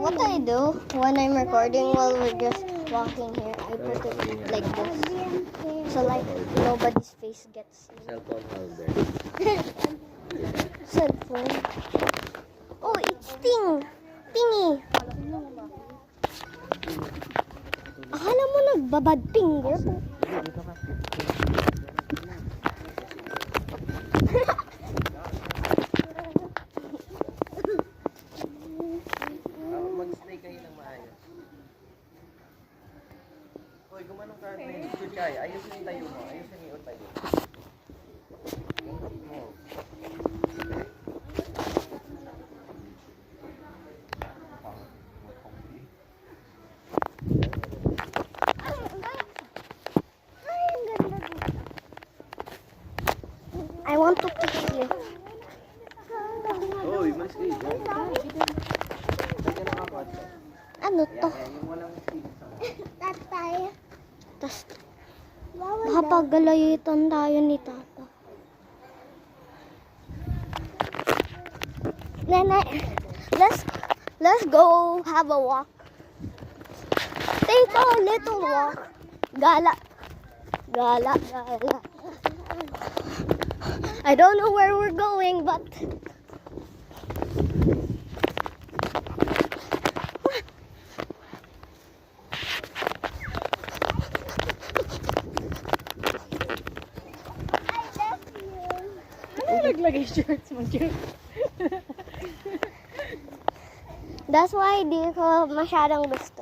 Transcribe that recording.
what I do when I'm recording while we're just walking here, I put it like this. So like nobody's face gets seen. Cellphone holder. Cellphone. Oh, it's Tingy. Akala mo nagbabad finger? Mag-stay kayo ng maayos. Hoy, gumanong ka na yun. Good guy. Ayusin yung tayo mo. Ayusin yung tayo. I want to kiss you. Hoy, malis kayo. Teka na kapag. Ano to? Yung walang Tatay. Tas, baka paggalayitan tayo ni Tata. Nene, let's go have a walk. Take a little walk. Gala. I don't know where we're going, but Naglagay shorts mo, Jun. that's why di ko masyadong gusto.